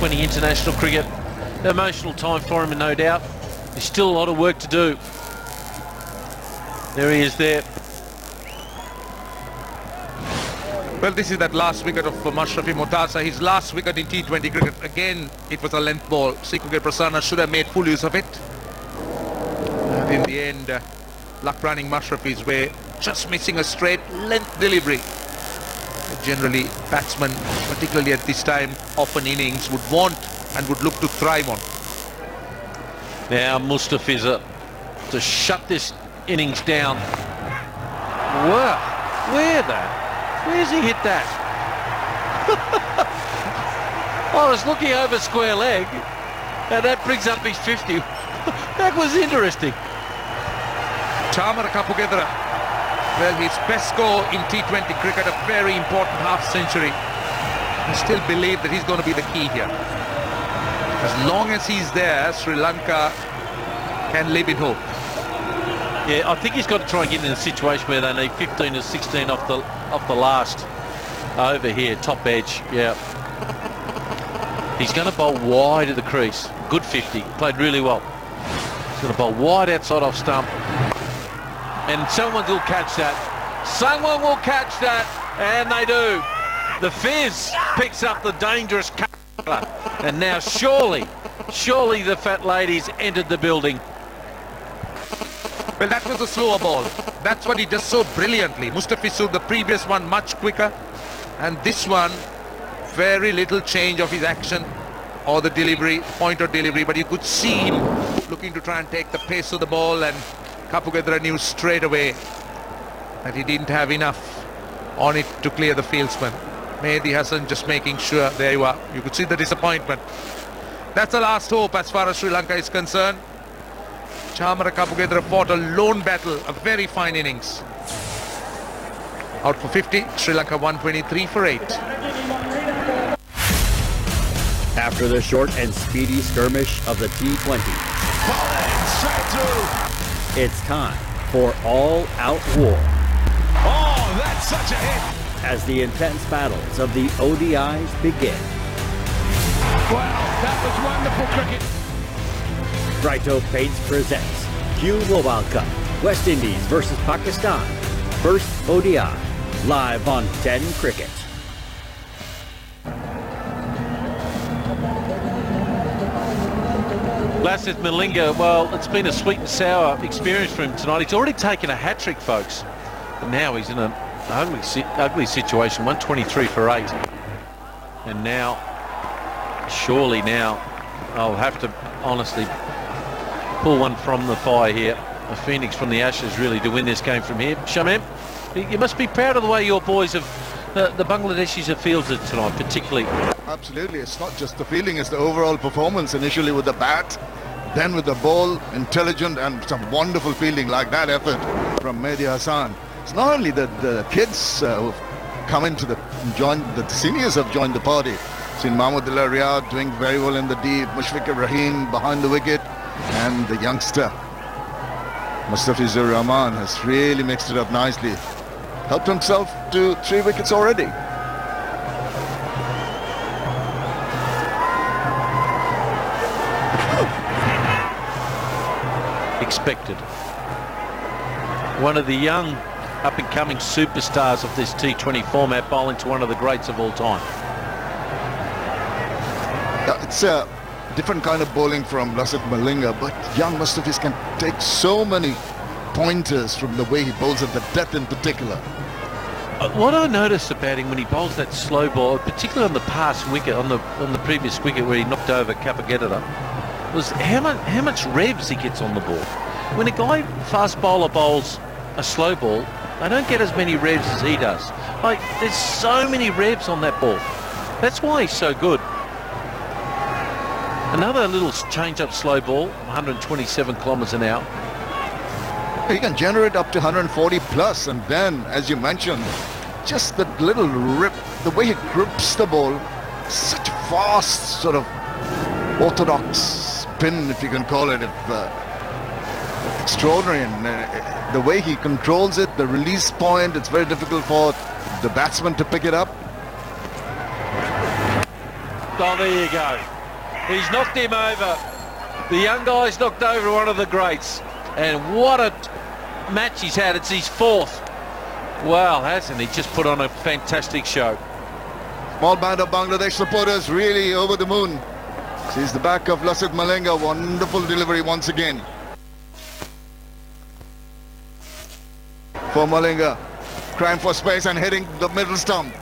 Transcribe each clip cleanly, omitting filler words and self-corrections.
T20 international cricket. Emotional time for him, no doubt. There's still a lot of work to do. There he is there. Well, this is that last wicket of March-2017 Mortaza, his last wicket in T20 cricket. Again, it was a length ball. Sikugir Prasanna should have made full use of it. And in the end, luck running March-2017's way, just missing a straight length delivery. Generally, batsmen, particularly at this time of an innings, would want and would look to thrive on. Now Mustafiza to shut this innings down. Wow, where's he hit that? I was looking over square leg, and that brings up his 50. That was interesting. Chamara Kapugedra, well, his best score in T20 cricket, a very important half-century. I still believe that he's going to be the key here. As long as he's there, Sri Lanka can live in hope. Yeah, I think he's got to try and get in a situation where they need 15 or 16 off the last over here, top edge. Yeah. He's going to bowl wide at the crease. Good 50. Played really well. He's going to bowl wide outside off stump. And someone will catch that. Someone will catch that. And they do. The Fizz picks up the dangerous colour. And now surely the fat lady's entered the building. Well, that was a slower ball. That's what he does so brilliantly. Mustafiza, the previous one, much quicker. And this one, very little change of his action or the delivery, point of delivery. But you could see him looking to try and take the pace of the ball, and Kapugedra knew straight away that he didn't have enough on it to clear the fieldsman. Mehdi Hassan just making sure. There you are. You could see the disappointment. That's the last hope as far as Sri Lanka is concerned. Chamara Kapugedra fought a lone battle, a very fine innings. Out for 50, Sri Lanka 123 for 8. After the short and speedy skirmish of the T20, it's time for all-out war. Oh, that's such a hit! As the intense battles of the ODIs begin. Wow, that was wonderful cricket. Brighto Paints presents Q Mobile Cup, West Indies versus Pakistan. First ODI, live on 10 Cricket. Lasith Malinga, well, it's been a sweet and sour experience for him tonight. He's already taken a hat-trick, folks. And now he's in an ugly situation, 123 for 8. And now, surely now, I'll have to honestly pull one from the fire here. A phoenix from the ashes really to win this game from here. Shamim, you must be proud of the way your boys have, the Bangladeshis have fielded tonight, particularly. Absolutely, it's not just the fielding, it's the overall performance. Initially with the bat, then with the ball, intelligent and some wonderful fielding like that effort from Mehdi Hassan. It's not only the kids who've come into the seniors have joined the party. Seen Mahmudullah Riyad doing very well in the deep, Mushfiqur Rahim behind the wicket, and the youngster Mustafiza Rahman has really mixed it up nicely. Helped himself to 3 wickets already. Expected. One of the young up-and-coming superstars of this T20 format, bowling to one of the greats of all time. It's a different kind of bowling from Lasith Malinga, but young Mustafiz can take so many pointers from the way he bowls at the death in particular. What I noticed about him when he bowls that slow ball, particularly on the past wicket, on the previous wicket where he knocked over Kapugedra, was how much revs he gets on the ball. When a guy fast bowler bowls a slow ball, they don't get as many revs as he does. Like, there's so many revs on that ball. That's why he's so good. Another little change-up slow ball, 127 kilometres an hour. He can generate up to 140 plus, and then, as you mentioned, just that little rip, the way he grips the ball, such a fast sort of orthodox spin, if you can call it, extraordinary. And the way he controls it, the release point, it's very difficult for the batsman to pick it up. Oh, there you go. He's knocked him over. The young guy's knocked over one of the greats. And what a match he's had. It's his fourth. Wow, hasn't he just put on a fantastic show? Small band of Bangladesh supporters really over the moon. Sees the back of Lasith Malinga. Wonderful delivery once again. For Malinga. Crying for space and hitting the middle stump.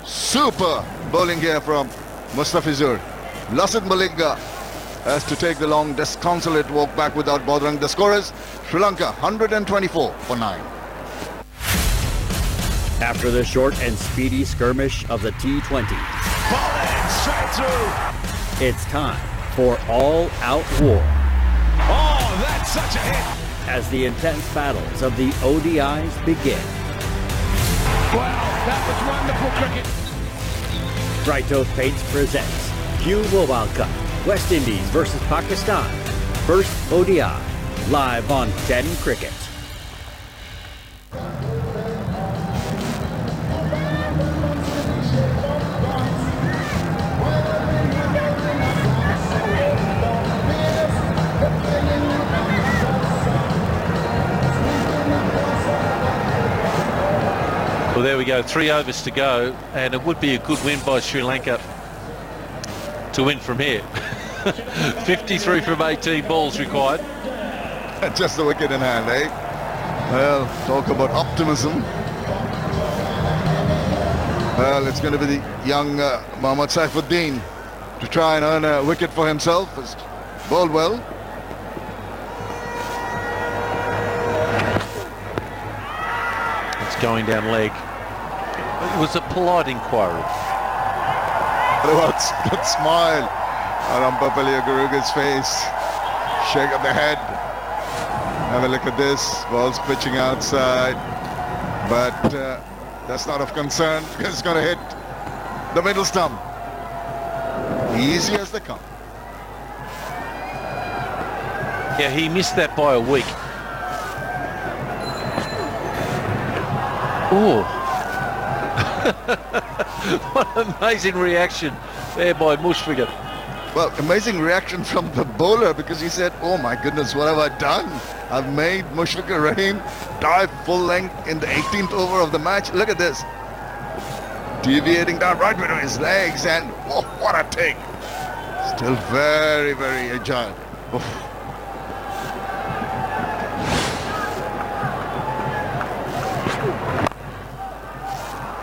Super bowling here from Mustafizur. Lasith Malinga has to take the long disconsolate walk back without bothering the scorers. Sri Lanka 124 for 9. After the short and speedy skirmish of the T20, Ball in, straight through. it's time for all-out war Oh, that's such a hit. as the intense battles of the ODIs begin. Wow, that was wonderful cricket. Brighto Paints presents Q Mobile Cup, West Indies versus Pakistan. First ODI, live on 10 Cricket. Well, there we go. 3 overs to go, and it would be a good win by Sri Lanka to win from here. 53 from 18 balls required. Just the wicket in hand, eh? Well, talk about optimism. Well, it's going to be the young Mohammad Saifuddin to try and earn a wicket for himself. He's bowled well. It's going down leg. It was a polite inquiry. What that smile on Papalia Garuga's face. Shake of the head. Have a look at this. Ball's pitching outside. But that's not of concern because it's going to hit the middle stump. Easy as they come. Yeah, he missed that by a week. Oh. What an amazing reaction there by Mushfiqur. Well, amazing reaction from the bowler because he said, oh my goodness, what have I done? I've made Mushfiqur Rahim dive full length in the 18th over of the match. Look at this. Deviating down right between his legs and oh, what a take. Still very, very agile. Oof.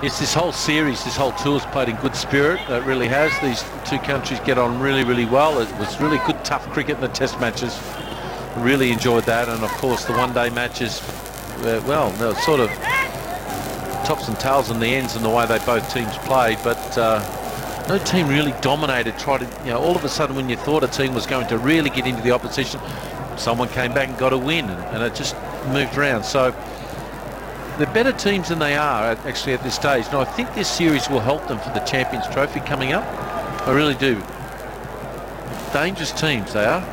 Yes, this whole series, this whole tour's played in good spirit. It really has. These two countries get on really, really well. It was really good, tough cricket in the test matches. Really enjoyed that. And, of course, the one-day matches, well, they were sort of tops and tails in the ends in the way they both teams played. But no team really dominated, tried to, you know, all of a sudden when you thought a team was going to really get into the opposition, someone came back and got a win. And it just moved around. So they're better teams than they are actually at this stage. And I think this series will help them for the Champions Trophy coming up. I really do. Dangerous teams they are.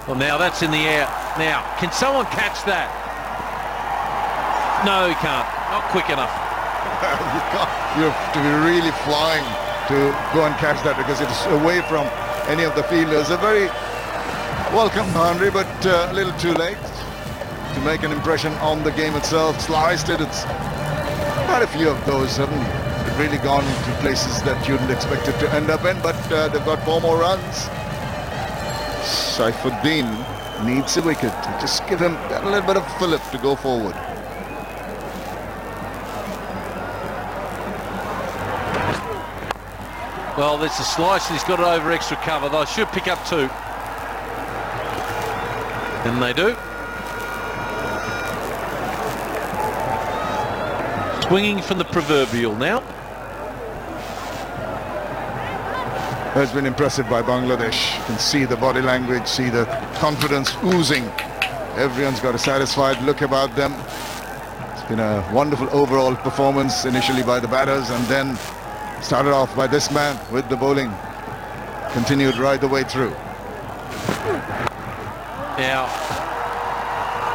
Well, now that's in the air. Now, can someone catch that? No, he can't. Not quick enough. You have to be really flying to go and catch that because it's away from any of the fielders. A very welcome boundary, but a little too late to make an impression on the game itself. Sliced it. It's quite a few of those haven't really gone to places that you didn't expect it to end up in, but they've got 4 more runs. Saifuddin needs a wicket. Just give him a little bit of fillip to go forward. Well, there's a slice and he's got it over extra cover. They should pick up 2. And they do. Swinging from the proverbial now. Has been impressive by Bangladesh. You can see the body language, see the confidence oozing. Everyone's got a satisfied look about them. It's been a wonderful overall performance initially by the batters and then started off by this man with the bowling. Continued right the way through. Now,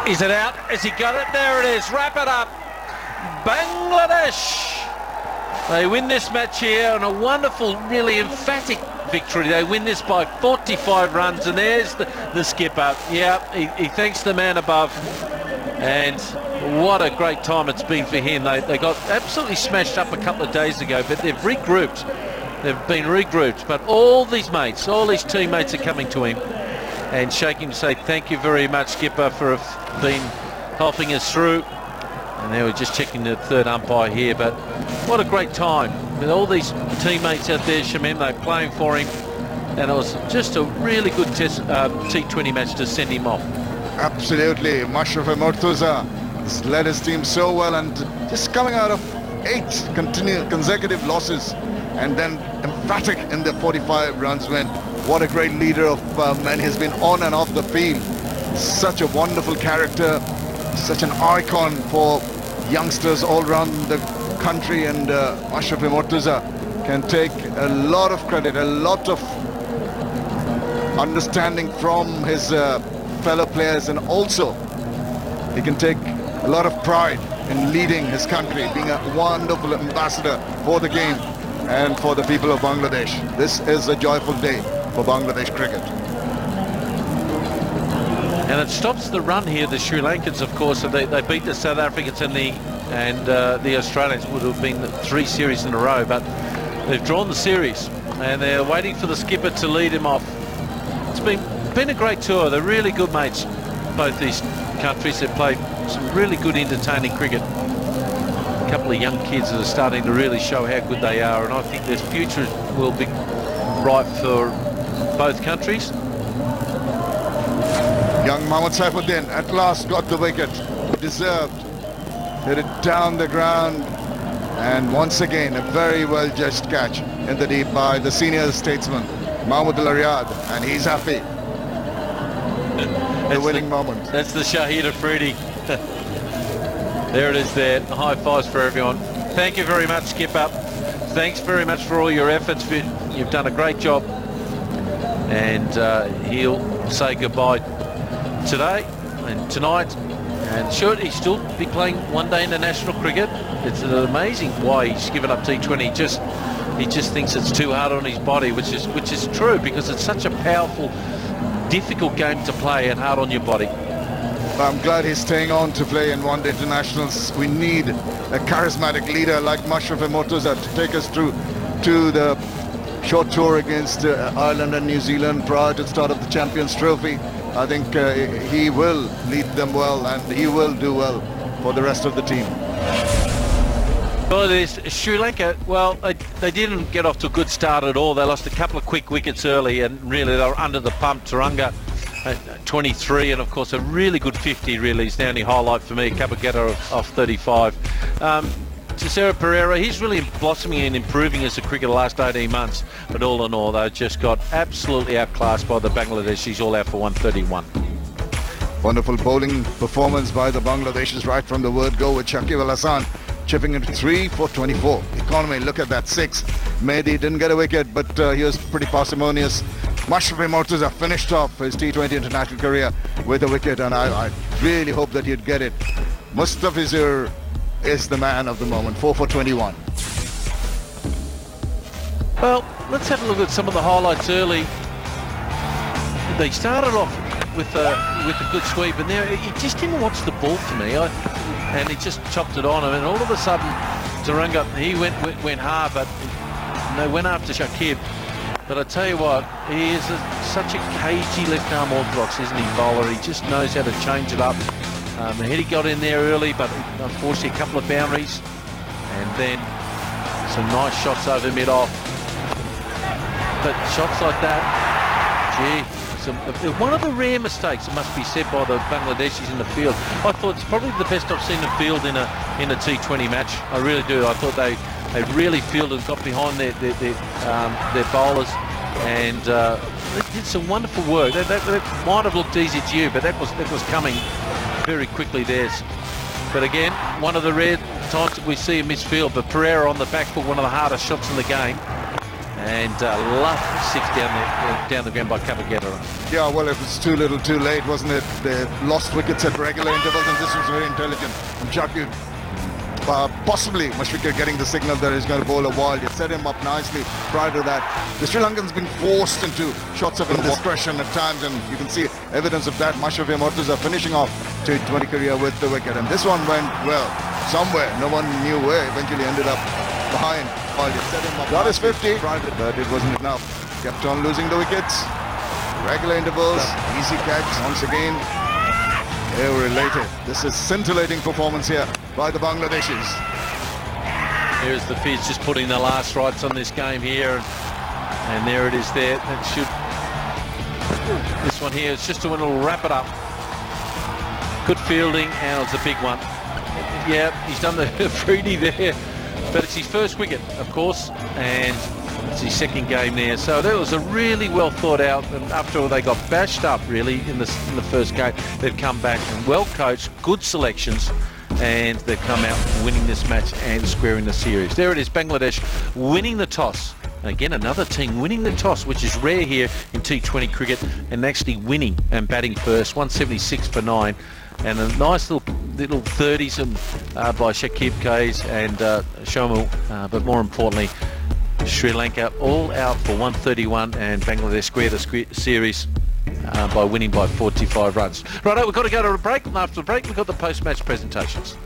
is it out? Has he got it? There it is. Wrap it up. Bangladesh. They win this match here on a wonderful, really emphatic victory. They win this by 45 runs, and there's the skipper. Yeah, he thanks the man above, and what a great time it's been for him. They got absolutely smashed up a couple of days ago, but they've regrouped. They've been regrouped, but all these mates, all these teammates are coming to him and shaking to say thank you very much, skipper, for been helping us through. And they were just checking the third umpire here, but what a great time with all these teammates out there, Shamim. They're playing for him, and it was just a really good T20 match to send him off. Absolutely. March-20 Murtuza has led his team so well, and just coming out of 8 consecutive losses and then emphatic in the 45 runs win. What a great leader of men he's been on and off the field. Such a wonderful character, such an icon for youngsters all around the country, and March-20 Murtuza can take a lot of credit, a lot of understanding from his fellow players, and also he can take a lot of pride in leading his country, being a wonderful ambassador for the game and for the people of Bangladesh. This is a joyful day for Bangladesh cricket. And it stops the run here. The Sri Lankans, of course, they beat the South Africans and the Australians. Would have been 3 series in a row, but they've drawn the series, and they're waiting for the skipper to lead him off. It's been a great tour. They're really good mates, both these countries. They've played some really good, entertaining cricket. A couple of young kids that are starting to really show how good they are, and I think their future will be bright for both countries. Young Mohammad Saifuddin at last got the wicket. Deserved. Hit it down the ground, and once again a very well judged catch in the deep by the senior statesman Mahmoud Al-Riyad, and he's happy. The winning moment. That's the Shahid Afridi. There it is there. High fives for everyone. Thank you very much, skipper. Thanks very much for all your efforts. You've done a great job. And he'll say goodbye today and tonight. And sure, he'll still be playing one day international cricket. It's amazing why he's given up T20. He just thinks it's too hard on his body, which is true, because it's such a powerful, difficult game to play and hard on your body. I'm glad he's staying on to play in one-day internationals. We need a charismatic leader like March-20 Murtuza to take us through to the short tour against Ireland and New Zealand prior to the start of the Champions Trophy. I think he will lead them well, and he will do well for the rest of the team. Well, there's Sri Lanka. Well, they didn't get off to a good start at all. They lost a couple of quick wickets early, and really they were under the pump. Turanga 23, and of course a really good 50 really is the only highlight for me. Kapageta off 35. Tisera Pereira, he's really blossoming and improving as a cricketer the last 18 months, but all in all they just got absolutely outclassed by the Bangladeshis, all out for 131. Wonderful bowling performance by the Bangladeshis right from the word go, with Shakib Al Hasan chipping into 3 for 24. Economy, look at that, 6. Mehdi didn't get a wicket, but he was pretty parsimonious. March-20 Murtuza finished off his T20 international career with a wicket, and I really hope that he'd get it. Mustafizur is the man of the moment, 4 for 21. Well, let's have a look at some of the highlights early. They started off with a good sweep, and there he just didn't watch the ball to me, and he just chopped it on him, and all of a sudden Turanga, he went hard, but they went after Shakib. But I tell you what, he is such a cagey left-arm orthodox, isn't he, bowler? He just knows how to change it up. He got in there early, but unfortunately a couple of boundaries, and then some nice shots over mid-off. But shots like that, gee, one of the rare mistakes, it must be said, by the Bangladeshis in the field. I thought it's probably the best I've seen them field in a T20 match. I really do. I thought they really fielded and got behind their bowlers, and they did some wonderful work. That might have looked easy to you, but that was coming very quickly theirs. But again, one of the rare times that we see a misfield, but Pereira on the back foot, one of the hardest shots in the game, and loved 6 down the ground by Kapageta. Yeah, well, it was too little too late, wasn't it? They lost wickets at regular intervals, and this was very intelligent from Shakib. possibly Mushfiqur getting the signal that he's going to bowl a wild. He set him up nicely prior to that. The Sri Lankans been forced into shots of indiscretion at times, and you can see evidence of that. Mushfiqur Murtaza finishing off T20 career with the wicket, and this one went, well, somewhere, no one knew where. Eventually ended up behind. Wild. He set him up. Got his 50, but it wasn't enough. Kept on losing the wickets. Regular intervals, easy catch once again. They're related. This is scintillating performance here by the Bangladeshis. Here's the Fizz just putting the last rights on this game here, and there it is there. That should, this one here is just a little wrap it up. Good fielding, and it's a big one. Yeah, he's done the Freedy there, but it's his first wicket, of course, and it's his second game there. So that was a really well thought out, and after all they got bashed up really in the first game, they've come back and well coached, good selections, and they've come out winning this match and squaring the series. There it is, Bangladesh winning the toss. Again, another team winning the toss, which is rare here in T20 cricket, and actually winning and batting first. 176 for 9, and a nice little 30s by Shakib Kays and Shomil, but more importantly, Sri Lanka all out for 131, and Bangladesh square the series by winning by 45 runs. Right, we've got to go to a break, and after the break we've got the post-match presentations.